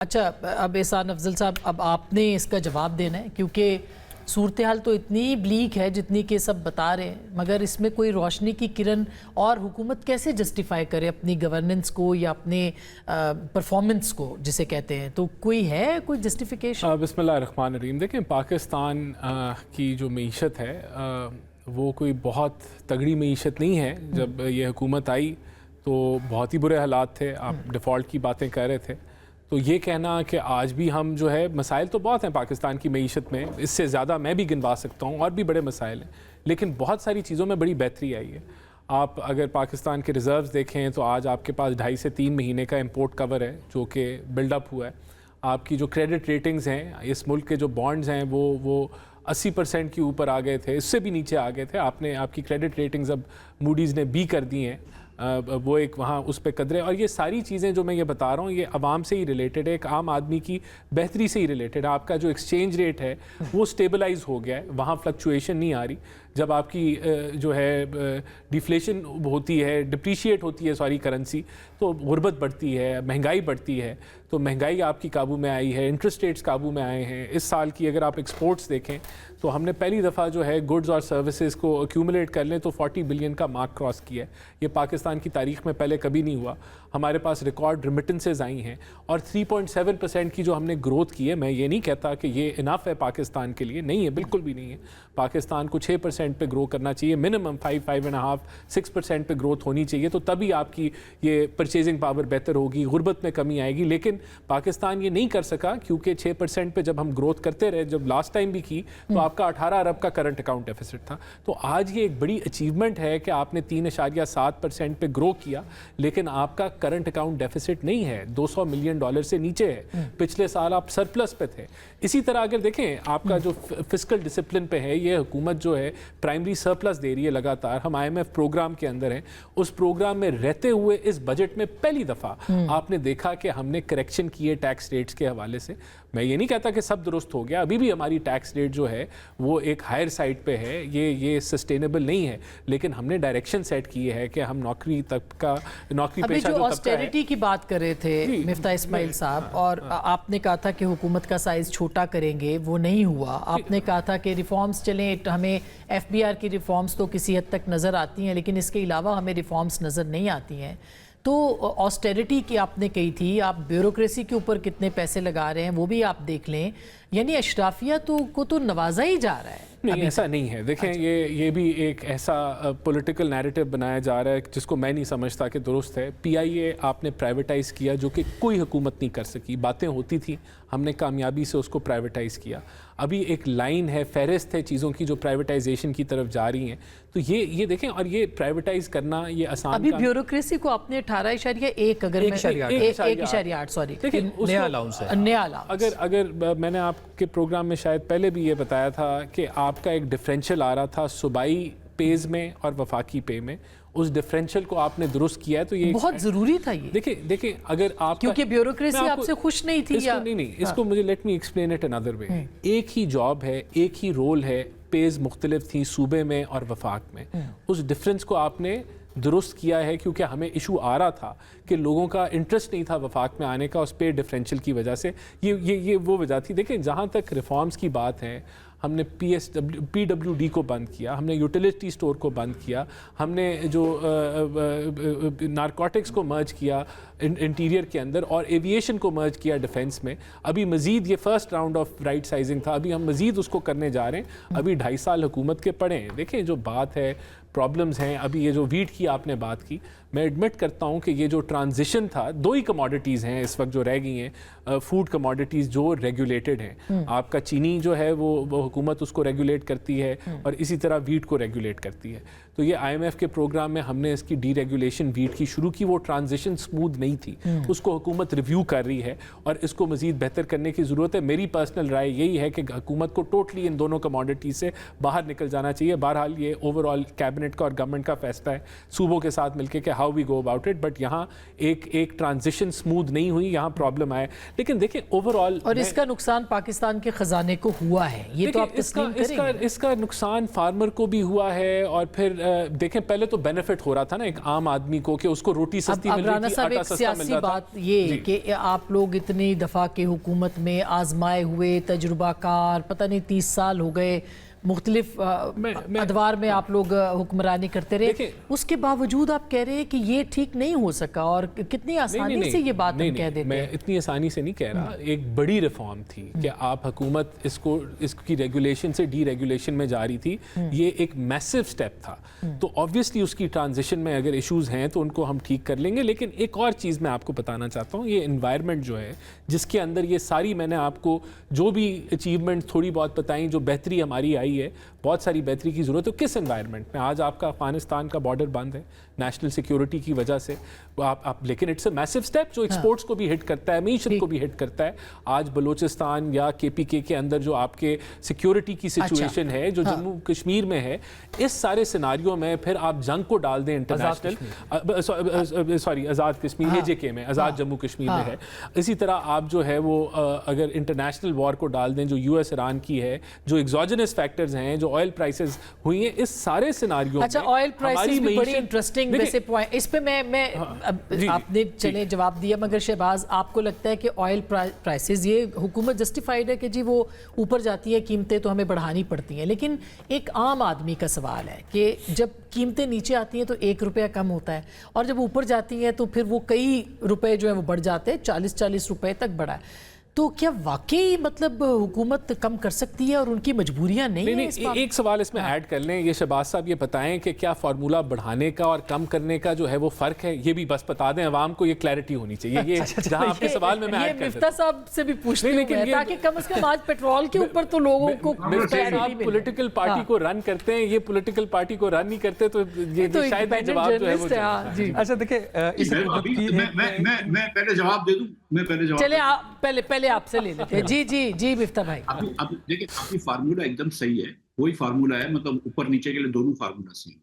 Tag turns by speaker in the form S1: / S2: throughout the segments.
S1: اچھا اب احسان افضل صاحب، اب آپ نے اس کا جواب دینا ہے کیونکہ صورتحال تو اتنی بلیک ہے جتنی کہ سب بتا رہے ہیں، مگر اس میں کوئی روشنی کی کرن اور حکومت کیسے جسٹیفائی کرے اپنی گورننس کو یا اپنے پرفارمنس کو جسے کہتے ہیں، تو کوئی جسٹیفیکیشن؟
S2: بسم اللہ الرحمن الرحیم۔ دیکھیں پاکستان کی جو معیشت ہے وہ کوئی بہت تگڑی معیشت نہیں ہے۔ جب یہ حکومت آئی تو بہت ہی برے حالات تھے، آپ ڈیفالٹ کی باتیں کر رہے تھے، تو یہ کہنا کہ آج بھی ہم جو ہے مسائل تو بہت ہیں پاکستان کی معیشت میں، اس سے زیادہ میں بھی گنوا سکتا ہوں اور بھی بڑے مسائل ہیں، لیکن بہت ساری چیزوں میں بڑی بہتری آئی ہے۔ آپ اگر پاکستان کے ریزروز دیکھیں تو آج آپ کے پاس 2.5 سے 3 مہینے کا امپورٹ کور ہے جو کہ بلڈ اپ ہوا ہے۔ آپ کی جو کریڈٹ ریٹنگز ہیں، اس ملک کے جو بانڈز ہیں وہ 80% کے اوپر آ گئے تھے، اس سے بھی نیچے آ گئے تھے۔ آپ کی کریڈٹ ریٹنگز اب موڈیز نے بھی کر دی ہیں، وہ ایک وہاں اس پہ قدرے، اور یہ ساری چیزیں جو میں یہ بتا رہا ہوں یہ عوام سے ہی ریلیٹڈ ہے، ایک عام آدمی کی بہتری سے ہی ریلیٹڈ ہے۔ آپ کا جو ایکسچینج ریٹ ہے وہ سٹیبلائز ہو گیا ہے، وہاں فلکچویشن نہیں آ رہی۔ جب آپ کی جو ہے ڈیفلیشن ہوتی ہے، ڈپریشیٹ ہوتی ہے ساری کرنسی، تو غربت بڑھتی ہے، مہنگائی بڑھتی ہے، تو مہنگائی آپ کی قابو میں آئی ہے، انٹرسٹ ریٹس قابو میں آئے ہیں۔ اس سال کی اگر آپ ایکسپورٹس دیکھیں تو ہم نے پہلی دفعہ جو ہے گڈز اور سروسز کو ایکیومولیٹ کر لیں تو 40 بلین کا مارک کراس کیا ہے۔ یہ پاکستان کی تاریخ میں پہلے کبھی نہیں ہوا۔ ہمارے پاس ریکارڈ ریمیٹنسز آئی ہیں، اور 3.7% کی جو ہم نے گروتھ کی ہے، میں یہ نہیں کہتا کہ یہ انف ہے پاکستان کے لیے، نہیں ہے، بالکل بھی نہیں ہے۔ پاکستان کو 6% پہ گرو کرنا چاہیے، منیمم 5.5 6% پہ گروتھ ہونی چاہیے، تو تبھی آپ کی یہ پرچیزنگ پاور بہتر ہوگی، غربت میں کمی آئے گی۔ لیکن پاکستان یہ نہیں کر سکا کیونکہ 6% پہ جب ہم گروتھ کرتے رہے، جب لاسٹ ٹائم بھی کی تو آپ کا 18 ارب کا کرنٹ اکاؤنٹ ڈیفیسٹ تھا۔ تو آج یہ ایک بڑی اچیومنٹ ہے کہ آپ نے 3.7% پہ گرو کیا، لیکن آپ کا کرنٹ اکاؤنٹ ڈیفیسٹ نہیں ہے، $200 ملین سے نیچے ہے۔ پچھلے سال آپ سرپلس پہ تھے۔ اسی طرح اگر دیکھیں آپ کا جو فسکل ڈسپلن پہ ہے، یہ حکومت جو ہے پرائمری سرپلس دے رہی ہے لگاتار۔ ہم IMF پروگرام کے اندر ہیں، اس پروگرام میں رہتے ہوئے اس بجٹ میں پہلی دفعہ آپ نے دیکھا کہ ہم نے کریکشن کیے ٹیکس ریٹس کے حوالے سے۔ میں یہ نہیں کہتا کہ سب درست ہو گیا، ابھی بھی ہماری ٹیکس ریٹ جو ہے وہ ایک ہائر سائڈ پہ ہے، یہ سسٹینیبل نہیں ہے، لیکن ہم نے ڈائریکشن سیٹ کی ہے کہ ہم نوکری پیشہ جو طبقہ ہے۔
S1: آسٹیریٹی کی بات کر رہے تھے مفتاح اسماعیل صاحب، اور آپ نے کہا تھا کہ حکومت کا سائز چھوٹا کریں گے، وہ نہیں ہوا۔ آپ نے کہا تھا کہ ریفارمز چلیں، ہمیں FBR کی ریفارمز تو کسی حد تک نظر آتی ہیں، لیکن اس کے علاوہ ہمیں ریفارمز نظر نہیں آتی ہیں۔ تو آسٹیریٹی کی آپ نے کہی تھی، آپ بیوروکریسی کے اوپر کتنے پیسے لگا رہے ہیں وہ بھی آپ دیکھ لیں، یعنی اشرافیہ کو تو نوازا ہی جا رہا ہے۔
S2: نہیں، ایسا نہیں ہے۔ دیکھیں یہ بھی ایک ایسا پولیٹیکل نیریٹو بنایا جا رہا ہے جس کو میں نہیں سمجھتا کہ درست ہے۔ PIA آپ نے پرائیویٹائز کیا، جو کہ کوئی حکومت نہیں کر سکی۔ باتیں ہوتی تھیں، ہم نے کامیابی سے اس کو پرائیویٹائز کیا۔ ابھی ایک لائن ہے، فہرست ہے چیزوں کی جو پرائیویٹائزیشن کی طرف جا رہی ہیں، تو یہ دیکھیں، اور یہ پرائیویٹائز کرنا یہ آسان
S1: ابھی بیوروکریسی کو آپ نے 18.1 اگر 1.8 سوری
S2: نیا الاؤنس ہے۔ اگر میں نے آپ کے پروگرام میں شاید پہلے بھی یہ بتایا تھا کہ آپ کا ایک ڈفرینشیل آ رہا تھا صوبائی پیز میں اور وفاقی پے میں، اس ڈفرینشیل کو آپ نے درست کیا ہے، تو یہ
S1: بہت ضروری تھا۔ یہ
S2: دیکھیں اگر آپ
S1: کیونکہ بیوروکریسی آپ سے خوش نہیں تھی،
S2: اس کو مجھے let me explain it another way. ایک ہی جاب ہے، ایک ہی رول ہے، پیز مختلف تھی صوبے میں اور وفاق میں، اس ڈفرینس کو آپ نے درست کیا ہے، کیونکہ ہمیں ایشو آ رہا تھا کہ لوگوں کا انٹرسٹ نہیں تھا وفاق میں آنے کا اس پے ڈفرینشیل کی وجہ سے۔ یہ وہ وجہ تھی۔ دیکھیں جہاں تک ریفارمز کی بات ہے، ہم نے PWD کو بند کیا، ہم نے یوٹیلیٹی سٹور کو بند کیا، ہم نے جو نارکوٹکس کو مرج کیا انٹیریئر کے اندر، اور ایویشن کو مرج کیا ڈیفنس میں۔ ابھی مزید، یہ first round of right sizing تھا، ابھی ہم مزید اس کو کرنے جا رہے ہیں۔ ابھی 2.5 سال حکومت کے پڑے ہیں۔ دیکھیں جو بات ہے، پرابلمز ہیں۔ ابھی یہ جو ویٹ کی آپ نے بات کی، میں ایڈمٹ کرتا ہوں کہ یہ جو ٹرانزیشن تھا، 2 ہی کموڈیٹیز ہیں اس وقت جو رہ گئی ہیں، فوڈ کموڈیٹیز جو ریگولیٹڈ ہیں۔ آپ کا چینی جو ہے وہ حکومت اس کو ریگولیٹ کرتی ہے، اور اسی طرح ویٹ کو ریگولیٹ کرتی ہے۔ تو یہ IMF کے پروگرام میں ہم نے اس کی ڈی ریگولیشن ویٹ کی شروع کی، وہ ٹرانزیشن سموتھ نہیں تھی، اس کو حکومت ریویو کر رہی ہے، اور اس کو مزید بہتر کرنے کی ضرورت ہے۔ میری پرسنل رائے یہی ہے کہ حکومت کو ٹوٹلی ان دونوں کموڈیٹیز سے باہر نکل جانا چاہیے۔ بہرحال یہ اوور آل کیبنٹ کا اور گورنمنٹ کا فیصلہ ہے صوبوں کے ساتھ مل کے کہ how we go about it, but یہاں ایک ٹرانزیشن سموتھ نہیں ہوئی، یہاں پرابلم آیا۔ لیکن دیکھیں اوور آل،
S1: اور اس کا نقصان پاکستان کے خزانے کو ہوا ہے، یہ تو آپ تسلیم کریں گے؟
S2: اس کا نقصان فارمر کو بھی ہوا ہے، اور پھر دیکھیں پہلے تو بینیفٹ ہو رہا تھا نا ایک عام آدمی کو کہ اس کو روٹی سستی مل رہی تھی, آٹا سستا مل رہا تھا.
S1: بات یہ کہ آپ لوگ اتنی دفعہ کے حکومت میں آزمائے ہوئے, تجربہ کار, پتہ نہیں 30 سال ہو گئے, مختلف ادوار میں آپ لوگ حکمرانی کرتے رہے, اس کے باوجود آپ کہہ رہے ہیں کہ یہ ٹھیک نہیں ہو سکا, اور کتنی آسانی سے یہ بات ہم کہہ دیتے ہیں.
S2: میں اتنی آسانی سے نہیں کہہ رہا, ایک بڑی ریفارم تھی کہ آپ حکومت اس کی ریگولیشن سے ڈی ریگولیشن میں جا رہی تھی, یہ ایک میسو سٹیپ تھا. تو آبویسلی اس کی ٹرانزیشن میں اگر ایشوز ہیں تو ان کو ہم ٹھیک کر لیں گے. لیکن ایک اور چیز میں آپ کو بتانا چاہتا ہوں, یہ انوائرمنٹ جو ہے جس کے اندر یہ ساری میں نے آپ کو جو بھی اچیومنٹ تھوڑی بہت بتائیں, جو بہتری ہماری آئی ہے, بہت ساری بہتری کی ضرورت ہے. کس انوائرمنٹ میں آج آپ کا افغانستان کا بارڈر بند ہے نیشنل سیکیورٹی کی وجہ سے, لیکن اٹس اے میسو سٹیپ جو ایکسپورٹس کو بھی ہٹ کرتا ہے, معیشت کو بھی ہٹ کرتا ہے. آج بلوچستان یا KPK کے اندر جو آپ کے سیکیورٹی کی سچویشن ہے, جو جموں کشمیر میں ہے, اس سارے سیناریوں میں پھر آپ جنگ کو ڈال دیں international, sorry Azad Kashmir, AJK میں آزاد جموں کشمیر میں ہے. اسی طرح آپ جو ہے وہ اگر انٹرنیشنل وار کو ڈال دیں جو US ایران کی ہے, جو ایگزوجنس فیکٹرز ہیں, جو آئل پرائسز ہوئی ہیں, اس سارے سیناریوں میں
S1: آئل پرائسز بھی بڑی انٹرسٹنگ ویسے پوائنٹ, اس پہ میں آپ نے چلے جواب دیا, مگر شہباز آپ کو لگتا ہے کہ آئل پرائسز یہ حکومت جسٹیفائڈ ہے کہ جی وہ اوپر جاتی ہے قیمتیں تو ہمیں بڑھانی پڑتی ہیں, لیکن ایک عام آدمی کا سوال ہے کہ جب قیمتیں نیچے آتی ہیں تو 1 روپیہ کم ہوتا ہے, اور جب اوپر جاتی ہیں تو پھر وہ کئی روپے جو ہیں وہ بڑھ جاتے ہیں, 40 روپے تک بڑھا ہے. تو کیا واقعی مطلب حکومت کم کر سکتی ہے اور ان کی مجبوریاں نہیں ہیں؟
S2: ایک سوال اس میں ایڈ کر لیں, یہ شہباز صاحب یہ بتائیں کہ کیا فارمولہ بڑھانے کا اور کم کرنے کا جو ہے وہ فرق ہے, یہ بھی بس بتا دیں, عوام کو یہ کلیئرٹی ہونی چاہیے. یہ جہاں آپ کے سوال میں ایڈ کر
S1: مفتیٰ صاحب سے بھی پوچھتے ہیں تاکہ کم از کم آج پیٹرول کے اوپر تو لوگوں کو
S2: پولیٹیکل پارٹی کو رن کرتے ہیں, یہ پولیٹیکل پارٹی کو رن نہیں کرتے, تو یہ شاید جواب جو ہے وہ.
S3: اچھا دیکھیں, میں پہلے جواب دے دوں,
S1: چلے پہلے آپ سے لے لیتے ہیں. جی مفتیٰ بھائی,
S3: اب دیکھیں آپ کی فارمولہ ایک دم صحیح ہے, وہی فارمولہ ہے, مطلب اوپر نیچے کے لیے دونوں فارمولہ صحیح.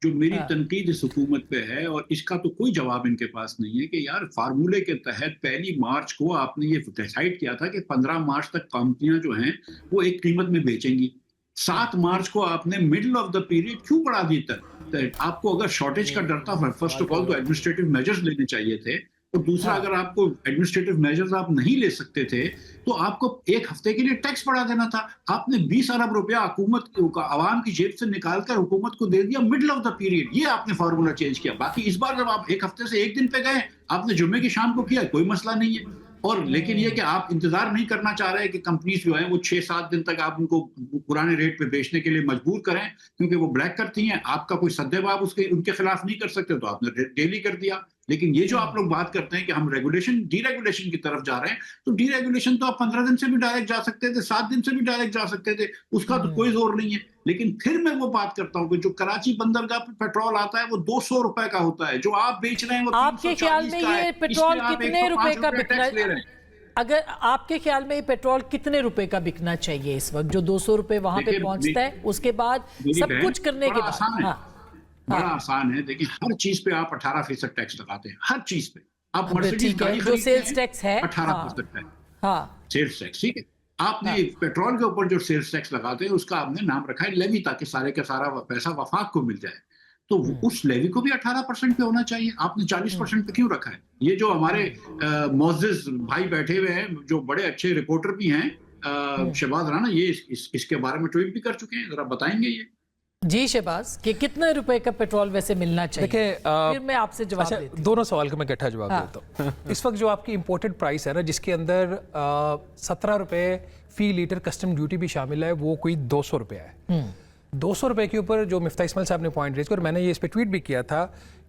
S3: جو میری تنقید اس حکومت پہ ہے, اور اس کا تو کوئی جواب ان کے پاس نہیں ہے, کہ یار فارمولے کے تحت 1 مارچ کو آپ نے یہ ڈیسائیڈ کیا تھا کہ 15 مارچ تک کمپنیاں جو ہیں وہ ایک قیمت میں بیچیں گی. 7 مارچ کو آپ نے مڈل آف دا پیریڈ کیوں بڑھا دی تک؟ آپ کو اگر شارٹیج کا ڈر تھا, فرسٹ آف آل تو ایڈمنسٹریٹو میجرز لینے چاہیے تھے, اور دوسرا اگر آپ کو ایڈمنسٹریٹو میجرز آپ نہیں لے سکتے تھے تو آپ کو 1 ہفتے کے لیے ٹیکس بڑھا دینا تھا. آپ نے 20 ارب روپیہ حکومت عوام کی جیب سے نکال کر حکومت کو دے دیا مڈل آف دا پیریڈ. یہ آپ نے فارمولہ چینج کیا. باقی اس بار جب آپ 1 ہفتے سے 1 دن پہ گئے, آپ نے جمعے کی شام کو کیا, کوئی مسئلہ نہیں ہے. اور لیکن یہ کہ آپ انتظار نہیں کرنا چاہ رہے کہ کمپنیز جو ہیں وہ 6-7 دن تک آپ ان کو پرانے ریٹ پہ بیچنے کے لیے مجبور کریں, کیونکہ وہ بلیک کرتی ہیں. آپ کا کوئی سدے باب ان کے خلاف نہیں کر سکتے, تو آپ نے ڈیلی کر دیا. لیکن یہ جو آپ لوگ بات کرتے ہیں کہ ہم ڈی ریگولیشن کی طرف جا رہے ہیں, تو ڈی ریگولیشن تو آپ 15 دن سے بھی ڈائریکٹ جا سکتے تھے, 7 دن سے بھی ڈائریکٹ جا سکتے تھے, اس کا تو کوئی زور نہیں ہے. لیکن پھر میں وہ بات کرتا ہوں کہ جو کراچی بندرگاہ پہ پیٹرول آتا ہے وہ 200 روپے کا ہوتا ہے, جو آپ بیچ رہے ہیں وہ 340 کا ہے.
S1: آپ کے خیال میں یہ پیٹرول کتنے روپے کا بکنا, اگر آپ کے خیال میں یہ پیٹرول کتنے روپے کا بکنا چاہیے اس وقت, جو 200 روپے وہاں پہ پہنچتا ہے, اس کے بعد سب کچھ کرنے کے بعد؟
S3: بڑا آسان ہے. دیکھیں ہر چیز پہ آپ 18% ٹیکس لگاتے ہیں, ہر چیز پہ. آپ مرسیڈیز گاڑی
S1: جو سیلز ٹیکس ہے
S3: 18% ہے, سیلز ٹیکس, ٹھیک ہے. آپ نے پیٹرول کے اوپر جو سیلز ٹیکس لگاتے ہیں اس کا آپ نے نام رکھا ہے لیوی, تاکہ سارے کا سارا پیسہ وفاق کو مل جائے. تو اس لیوی کو بھی 18% پہ ہونا چاہیے. آپ نے 40% پہ کیوں رکھا ہے؟ یہ جو ہمارے معزز بھائی بیٹھے ہوئے ہیں, جو بڑے اچھے رپورٹر بھی ہیں, شہباز رانا, یہ اس کے بارے میں ٹویٹ بھی کر چکے ہیں, ذرا بتائیں گے یہ.
S1: جی شہباز, کہ کتنے روپے کا پیٹرول ویسے ملنا چاہیے؟ پھر میں آپ سے جواب دیتی ہوں.
S4: دونوں سوال کا میں اکٹھا جواب دیتا ہوں. اس وقت جو آپ کی امپورٹڈ پرائس ہے نا, جس کے اندر 17 روپے فی لیٹر کسٹم ڈیوٹی بھی شامل ہے, وہ کوئی 200 روپے ہے. 200 روپے کے اوپر جو مفتیٰ اسماعیل صاحب نے پوائنٹ ریز کیا, اور میں نے یہ اس پہ ٹویٹ بھی کیا تھا,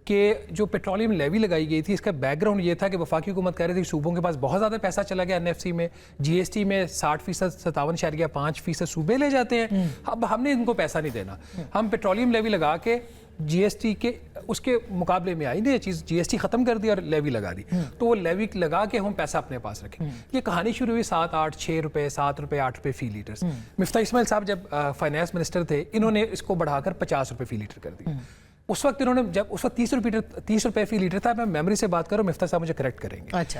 S4: کہ جو پیٹرولیم لیوی لگائی گئی تھی اس کا بیک گراؤنڈ یہ تھا کہ وفاقی حکومت کہہ رہی تھی صوبوں کے پاس بہت زیادہ پیسہ چلا گیا NFC میں, GST میں 60%, 57.5% صوبے لے جاتے ہیں, اب ہم نے ان کو پیسہ نہیں دینا, ہم پیٹرولیم لیوی لگا کے GST کے اس کے مقابلے میں آئی نہیں چیز, GST ختم کر دی اور لیوی لگا دی, تو وہ لیوی لگا کے ہم پیسہ اپنے پاس رکھیں. یہ کہانی شروع ہوئی 6 روپے 7 روپے 8 روپے فی لیٹر. مفتیٰ اسماعیل صاحب جب فائنانس منسٹر تھے, انہوں نے اس کو بڑھا کر 50 روپے فی لیٹر کر دی. اس وقت انہوں نے, جب اس وقت 30 روپے فی لیٹر تھا, میں میموری سے بات کر رہا ہوں, مفتیٰ صاحب مجھے کریکٹ کریں گے.
S1: اچھا,